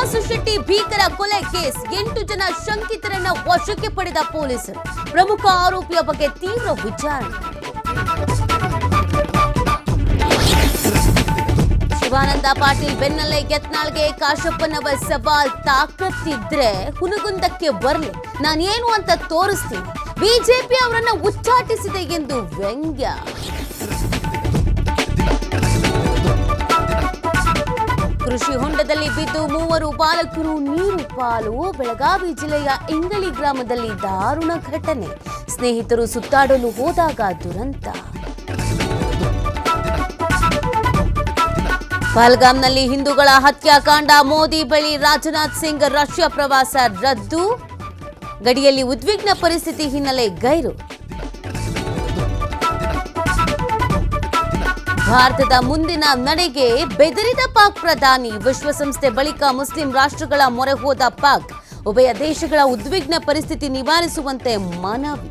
ಶ್ರೀನಿವಾಸ ಶೆಟ್ಟಿ ಭೀಕರ ಕೊಲೆ ಕೇಸ್ 8 ಜನ ಶಂಕಿತರನ್ನ ವಶಕ್ಕೆ ಪಡೆದ ಪೊಲೀಸರು. ಪ್ರಮುಖ ಆರೋಪಿಯ ಬಗ್ಗೆ ತೀವ್ರ ವಿಚಾರಣೆ. ಶಿವಾನಂದ ಪಾಟೀಲ್ ಬೆನ್ನಲ್ಲೇ ಯತ್ನಾಳ್ಗೆ ಕಾಶಪ್ಪನವರ ಸವಾಲ್ ತಾಕತ್ತಿದ್ರೆ ಹುನಗುಂದಕ್ಕೆ ಬರ್ಲಿ, ನಾನೇನು ಅಂತ ತೋರಿಸ್ತೀನಿ. ಬಿಜೆಪಿ ಅವರನ್ನ ಉಚ್ಚಾಟಿಸಿದೆ ಎಂದು ವ್ಯಂಗ್ಯ. ಕೃಷಿ ಹೊಂಡದಲ್ಲಿ ಬಿದ್ದು 3 ಬಾಲಕರು ನೀರು ಪಾಲು. ಬೆಳಗಾವಿ ಜಿಲ್ಲೆಯ ಇಂಗಳಿ ಗ್ರಾಮದಲ್ಲಿ ದಾರುಣ ಘಟನೆ. ಸ್ನೇಹಿತರು ಸುತ್ತಾಡಲು ಹೋದಾಗ ದುರಂತ. ಪಹಲ್ಗಾಮ್ನಲ್ಲಿ ಹಿಂದೂಗಳ ಹತ್ಯಾಕಾಂಡ. ಮೋದಿ ಬಳಿ ರಾಜನಾಥ್ ಸಿಂಗ್ ರಷ್ಯಾ ಪ್ರವಾಸ ರದ್ದು. ಗಡಿಯಲ್ಲಿ ಉದ್ವಿಗ್ನ ಪರಿಸ್ಥಿತಿ ಹಿನ್ನೆಲೆ ಗೈರು. ಭಾರತದ ಮುಂದಿನ ನಡೆಗೆ ಬೆದರಿದ ಪಾಕ್ ಪ್ರಧಾನಿ. ವಿಶ್ವಸಂಸ್ಥೆ ಬಳಿಕ ಮುಸ್ಲಿಂ ರಾಷ್ಟ್ರಗಳ ಮೊರೆ ಹೋದ ಪಾಕ್. ಉಭಯ ದೇಶಗಳ ಉದ್ವಿಗ್ನ ಪರಿಸ್ಥಿತಿ ನಿವಾರಿಸುವಂತೆ ಮನವಿ.